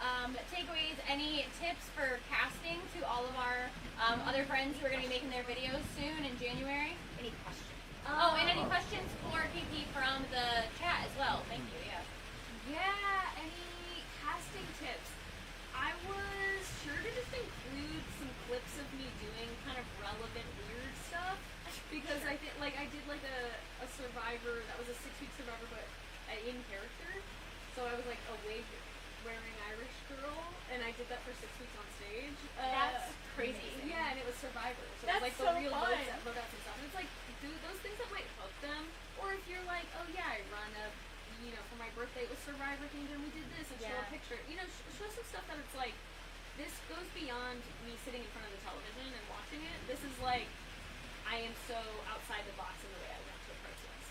S2: takeaways, any tips for casting to all of our other friends who are going to be making their videos soon in January?
S1: Any questions?
S2: Oh, and any questions for KP from the chat as well? Thank you, yeah.
S4: Yeah, any casting tips? I was sure to just include some clips of me doing kind of relevant weird stuff because I think like I did like a Survivor that was a 6-week Survivor but in character, so I was like a wig wearing Irish girl and I did that for 6 weeks on stage.
S2: That's crazy.
S4: Amazing. Yeah, and it was Survivor, so
S2: That's
S4: it was like
S2: so
S4: the real
S2: fun.
S4: vote outs and stuff. And it's like do those things that might hook them, or if you're like, oh yeah, I run a for my birthday it was Survivor themed and we did this and show a
S2: Yeah.
S4: picture. Show some stuff that it's like, this goes beyond me sitting in front of the television and watching it. This is like, I am so outside the box in the way I went to a process.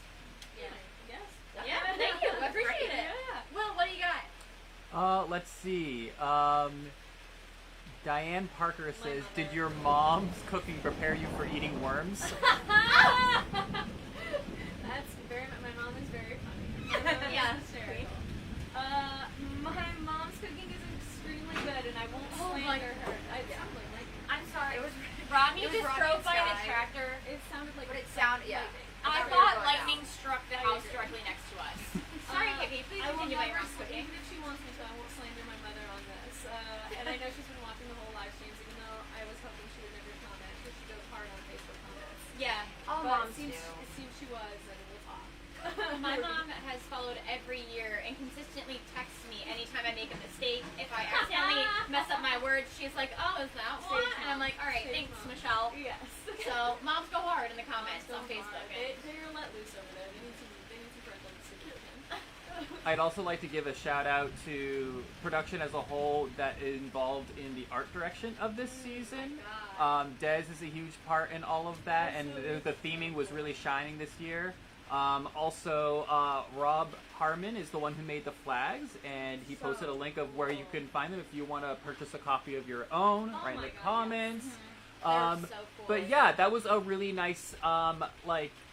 S2: Yeah.
S4: Yes.
S2: Yeah, thank you. I appreciate it.
S4: Yeah.
S2: Will, what do you got?
S3: Let's see. Diane Parker says,
S4: mother.
S3: "Did your mom's cooking prepare you for eating worms?"
S4: That's my mom is very funny.
S2: Yeah.
S4: Hysterical. My mom's cooking is extremely good and I won't
S2: Oh my
S4: slander her.
S2: I'm sorry.
S1: It was.
S2: Rodney
S1: It was
S2: just
S1: Rodney
S2: drove by in a
S1: Sky.
S2: tractor.
S4: It sounded like
S1: But it sounded, yeah.
S4: lightning.
S2: I
S1: thought we were
S2: thought
S1: going
S2: lightning
S1: down.
S2: struck the
S4: I
S2: house
S4: agree.
S2: directly next to us. Sorry, KP. Please
S4: I will
S2: continue about your
S4: never,
S2: mom's cooking.
S4: even if she wants me to, I won't slander my mother on this. And I know she's been watching the whole live streams, even though I was hoping she would never comment, because she goes hard on Facebook comments.
S2: Yeah.
S1: All
S4: But
S1: moms
S4: it
S1: do.
S4: seems she was, and we'll talk.
S2: My mom has followed every year and consistently texts me anytime I make a mistake. If I accidentally mess up my words, she's like, "Oh, is that one?"
S4: Stage
S2: And I'm like, "All right,
S4: Stage
S2: thanks,
S4: mom.
S2: Michelle."
S4: Yes.
S2: So moms go hard in the comments
S4: Moms
S2: on
S4: go
S2: Facebook.
S4: hard. They're let loose over there. They need some parental supervision.
S3: I'd also like to give a shout out to production as a whole that involved in the art direction of this season. Des is a huge part in all of that, and the theming was really shining this year. Also, Rob Harmon is the one who made the flags, and he posted a link of where you can find them if you want to purchase a copy of your own.
S4: Oh
S3: Write in
S4: my
S3: the
S4: God,
S3: comments.
S2: They're so cool.
S3: But yeah, that was a really nice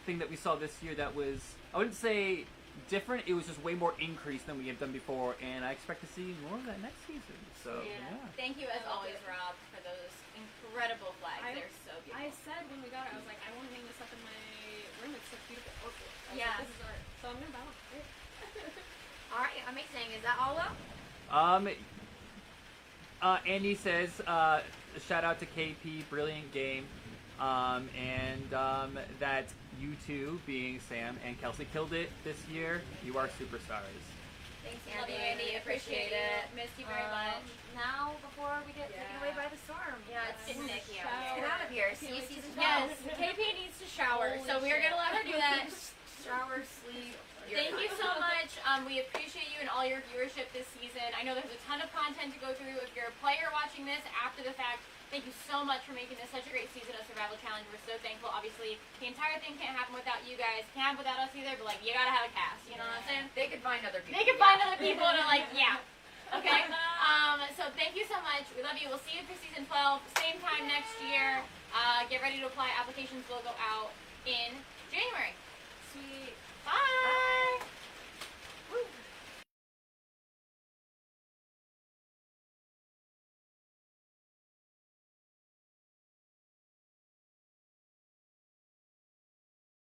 S3: thing that we saw this year. That was, I wouldn't say different. It was just way more increased than we have done before, and I expect to see more of that next season. So yeah.
S2: Thank you as
S4: I love
S2: always,
S4: it.
S2: Rob, for those incredible flags. They're so beautiful.
S4: I said when we got it, I was like, I want to hang this up in my room. It's so beautiful. I was
S2: Yeah.
S4: like, this is art. So I'm gonna buy one.
S1: All right, amazing. Is that all up?
S3: Andy says, shout out to KP, brilliant game, and that you two, being Sam and Kelsey, killed it this year. You are superstars.
S1: Thanks,
S2: Love you,
S1: Andy.
S2: Andy. Appreciate it. Missed you very much.
S1: Now, before we get taken away by the storm.
S2: Yeah, it's
S1: Let's
S2: Nicky
S1: get out of here. See you season 12.
S2: Yes, KP needs to shower, so we are going to let her do that.
S1: Shower, sleep.
S2: Thank you so much. We appreciate you and all your viewership this season. I know there's a ton of content to go through. If you're a player watching this after the fact, thank you so much for making this such a great season of Survival Challenge. We're so thankful. Obviously, the entire thing can't happen without you guys. Can't happen without us either, but, like, you gotta have a cast. You know what I'm saying?
S1: They could find other people.
S2: They can find other people and are like, yeah. Okay? So thank you so much. We love you. We'll see you for season 12. Same time next year. Get ready to apply. Applications will go out in January.
S4: Sweet.
S2: Bye!